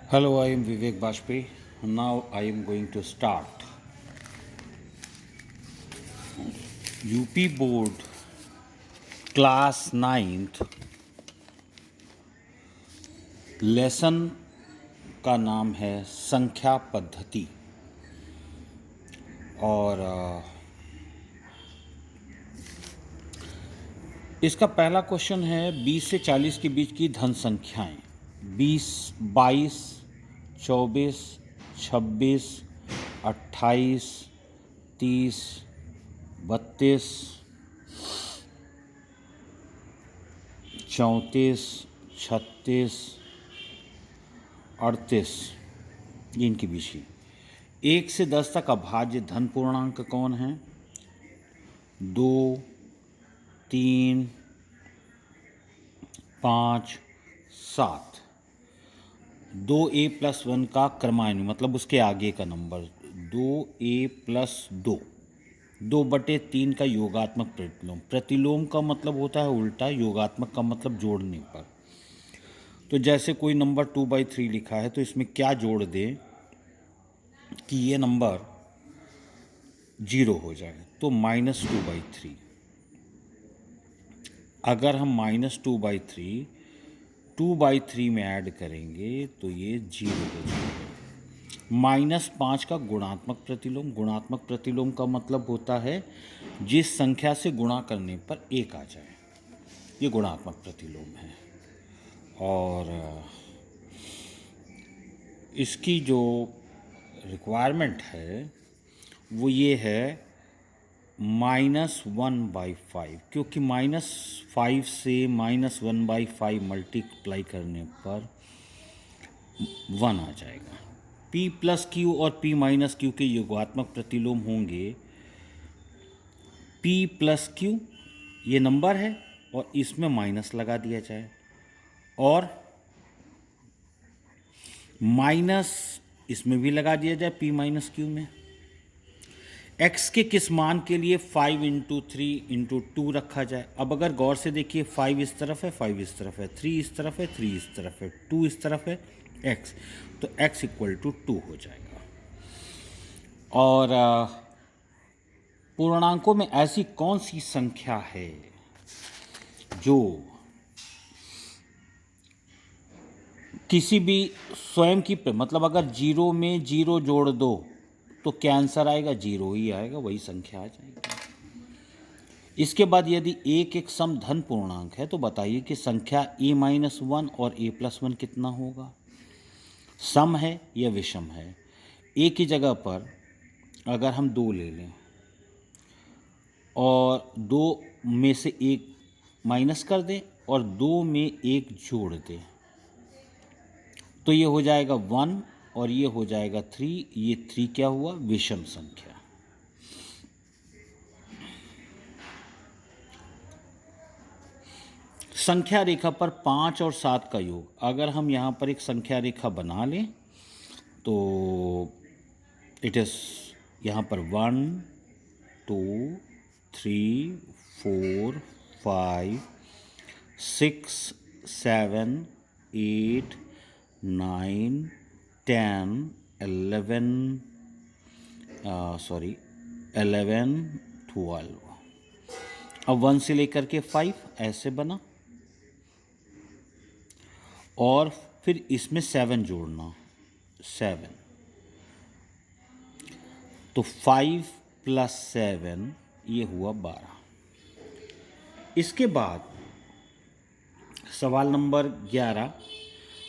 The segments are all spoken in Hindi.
Hello, I am Vivek Bajpayee. Now I am going to start UP Board Class 9th lesson का नाम है संख्या पद्धति। और इसका पहला क्वेश्चन है 20 से 40 के बीच की धन संख्याएं 20, 22, 24, 26, 28, 30, 32, 34, 36, 38 ये इनकी बीच की। 1 से 10 तक अभाज्य धन पूर्णांक कौन है? 2, 3, 5, 7। 2a+1 का क्रमान्वय मतलब उसके आगे का नंबर 2a+2। 2/3 का योगात्मक प्रतिलोम। प्रतिलोम का मतलब होता है उल्टा, योगात्मक का मतलब जोड़ने पर। तो जैसे कोई नंबर 2/3 लिखा है तो इसमें क्या जोड़ दें कि ये नंबर 0 हो जाए, तो -2/3। अगर हम -2/3 2/3 में ऐड करेंगे तो ये 0 हो जाएगा। -5 का गुणात्मक प्रतिलोम। गुणात्मक प्रतिलोम का मतलब होता है जिस संख्या से गुणा करने पर 1 आ जाए, ये गुणात्मक प्रतिलोम है। और इसकी जो रिक्वायरमेंट है वो ये है -1/5, क्योंकि -5 से -1/5 मल्टीप्लाई करने पर 1 आ जाएगा। P+Q और P-Q के योगात्मक प्रतिलोम होंगे। P+Q ये नंबर है और इसमें माइनस लगा दिया जाए, और माइनस इसमें भी लगा दिया जाए P-Q में। x के किस मान के लिए 5 × 3 × 2 रखा जाए? अब अगर गौर से देखिए 5 इस तरफ है, 5 इस तरफ है, 3 इस तरफ है, 3 इस तरफ है, 2 इस तरफ है, x, तो x = 2 हो जाएगा। और पूर्णांकों में ऐसी कौन सी संख्या है जो किसी भी स्वयं की मतलब अगर 0 में 0 जोड़ दो तो क्या आंसर आएगा? 0 ही आएगा, वही संख्या आ जाएगी। इसके बाद यदि एक सम धन पूर्णांक है तो बताइए कि संख्या a-1 और a+1 कितना होगा? सम है या विषम है? a की जगह पर अगर हम 2 ले लें और 2 में से 1 माइनस कर दें और 2 में 1 जोड़ दें तो ये हो जाएगा 1 और ये हो जाएगा 3। ये 3 क्या हुआ? विषम संख्या। संख्या रेखा पर 5 और 7 का योग। अगर हम यहाँ पर एक संख्या रेखा बना लें तो इट इज़ यहाँ पर 1, 2, 3, 4, 5, 6, 7, 8, 9, 10, 11, 11, 12। अब 1 से लेकर के 5 ऐसे बना, और फिर इसमें 7 जोड़ना, 7, तो 5 + 7 ये हुआ 12। इसके बाद सवाल नंबर 11,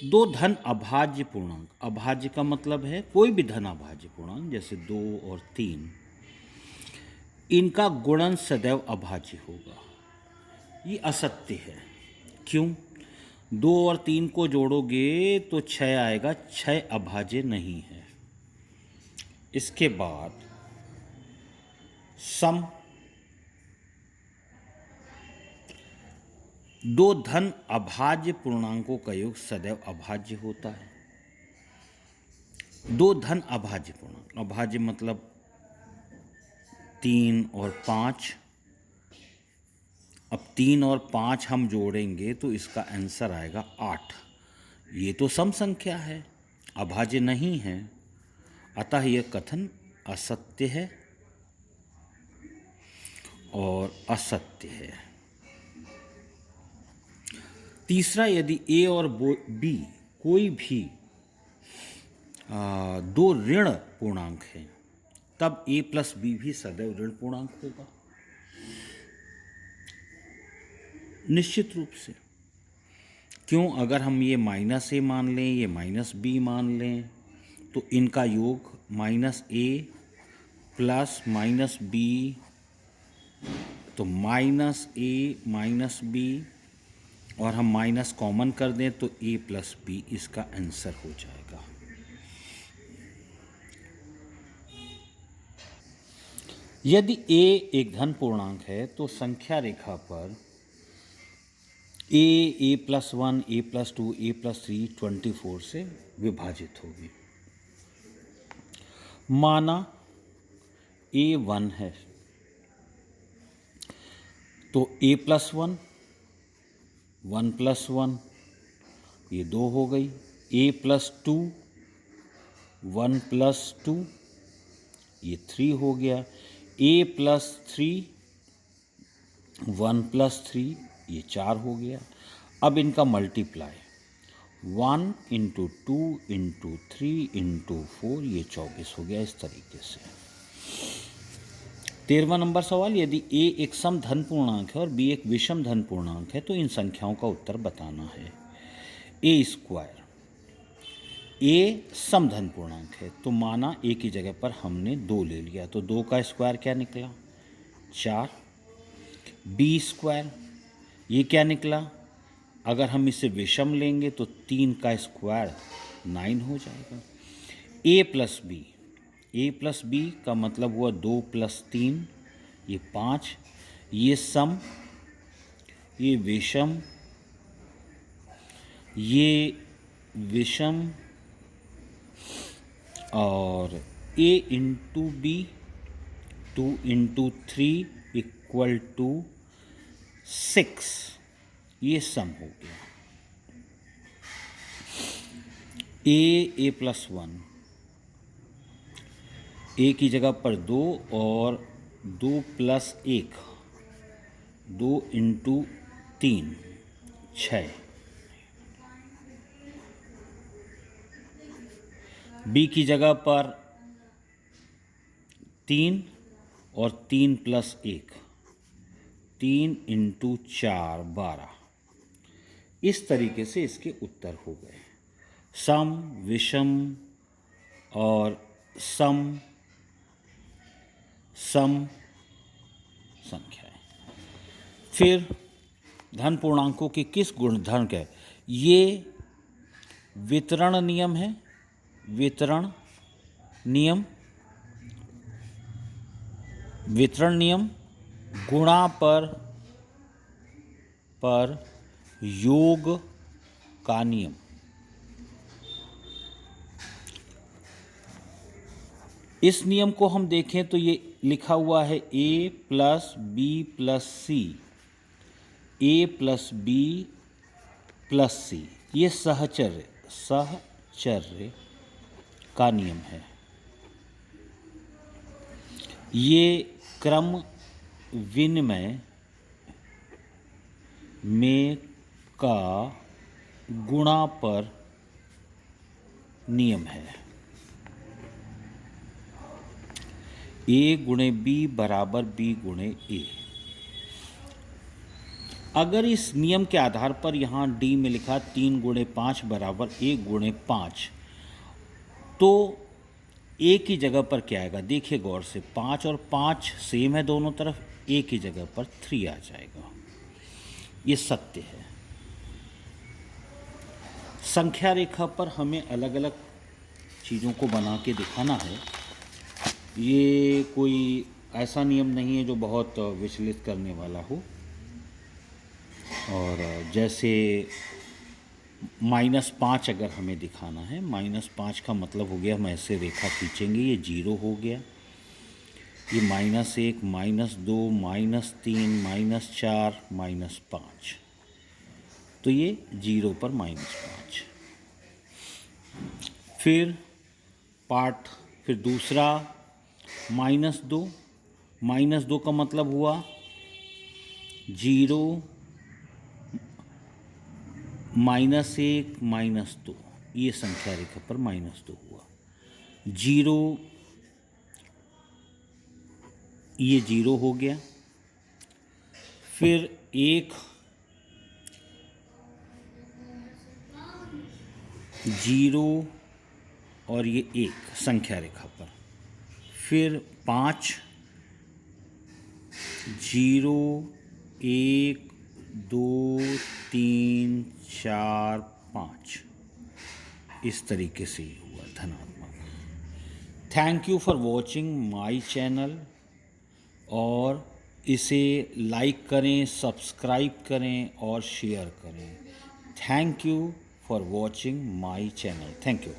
दो धन अभाज्य पूर्णांक। अभाज्य का मतलब है कोई भी धन अभाज्य पूर्णांक, जैसे 2 और 3, इनका गुणन सदैव अभाज्य होगा। ये असत्य है। क्यों? 2 और 3 को जोड़ोगे तो 6 आएगा, 6 अभाज्य नहीं है। इसके बाद सम, दो धन अभाज्य पूर्णांकों का योग सदैव अभाज्य होता है। दो धन अभाज्य पूर्णांक, अभाज्य मतलब 3 और 5। अब 3 और 5 हम जोड़ेंगे तो इसका आंसर आएगा 8। ये तो सम संख्या है। अभाज्य नहीं है, अतः यह कथन असत्य है और असत्य है। तीसरा, यदि a और b कोई भी दो ऋण पूर्णांक हैं, तब a प्लस b भी सदैव ऋण पूर्णांक होगा, निश्चित रूप से। क्यों? अगर हम ये माइनस a मान लें, ये माइनस b मान लें, तो इनका योग minus a plus minus b, तो माइनस a माइनस b, और हम माइनस कॉमन कर दें तो a प्लस b इसका आंसर हो जाएगा। यदि a एक धन पूर्णांक है तो संख्या रेखा पर a plus 1, a plus 2, a plus 3 24 से विभाजित होगी। माना a 1 है तो a प्लस 1, 1 प्लस 1 ये 2 हो गई, a प्लस 2, 1 प्लस 2 ये 3 हो गया, a प्लस 3, 1 प्लस 3 ये 4 हो गया। अब इनका मल्टीप्लाई 1 इंटू 2 इंटू 3 इंटू 4 ये 24 हो गया। इस तरीके से 13वां नंबर सवाल, यदि a एक सम धन पूर्णांक है और b एक विषम धन पूर्णांक है तो इन संख्याओं का उत्तर बताना है। a स्क्वायर, a सम धन पूर्णांक है तो माना a की जगह पर हमने 2 ले लिया, तो 2 का स्क्वायर क्या निकला? 4। b स्क्वायर, ये क्या निकला? अगर हम इसे विषम लेंगे तो 3 का स्क्वायर 9 हो जाएगा। a प्लस b का मतलब हुआ 2 प्लस 3 ये 5, ये सम, ये विषम, ये विषम, और a into B 2 into 3 equal to 6, ये सम हो गया। a प्लस 1, a की जगह पर 2 और 2 प्लस 1, 2 इंटू 3 6, b की जगह पर 3 और 3 प्लस 1, 3 इंटू 4 12। इस तरीके से इसके उत्तर हो गए। सम, विषम और सम संख्याएं। फिर धन पूर्णांकों के किस गुणधर्म के? ये वितरण नियम है, वितरण नियम गुणा पर योग का नियम। इस नियम को हम देखें तो ये लिखा हुआ है a plus b plus c, a plus b plus c, ये सहचर्य का नियम है। ये क्रम विनिमय में का गुणा पर नियम है। a गुणे b बराबर b गुणे a। अगर इस नियम के आधार पर यहाँ d में लिखा 3 गुणे 5 बराबर 1 गुणे 5, तो a की जगह पर क्या आएगा? देखिए गौर से, 5 और 5 सेम है दोनों तरफ, a की जगह पर 3 आ जाएगा। ये सत्य है। संख्या रेखा पर हमें अलग अलग चीज़ों को बना के दिखाना है। ये कोई ऐसा नियम नहीं है जो बहुत विचलित करने वाला हो। और जैसे -5 अगर हमें दिखाना है, -5 का मतलब हो गया हम ऐसे रेखा खींचेंगे, ये 0 हो गया, ये -1, -2, -3, -4, -5, तो ये 0 पर -5। फिर फिर दूसरा -2, -2 का मतलब हुआ 0, -1, -2, ये संख्या रेखा पर -2 हुआ। 0, ये 0 हो गया। फिर 1, 0 और ये 1 संख्या रेखा पर। फिर 5, 0, 1, 2, 3, 4, 5, इस तरीके से ये हुआ धनात्मक। Thank you for watching my channel, और इसे लाइक करें, सब्सक्राइब करें और शेयर करें। Thank you for watching my channel. Thank you.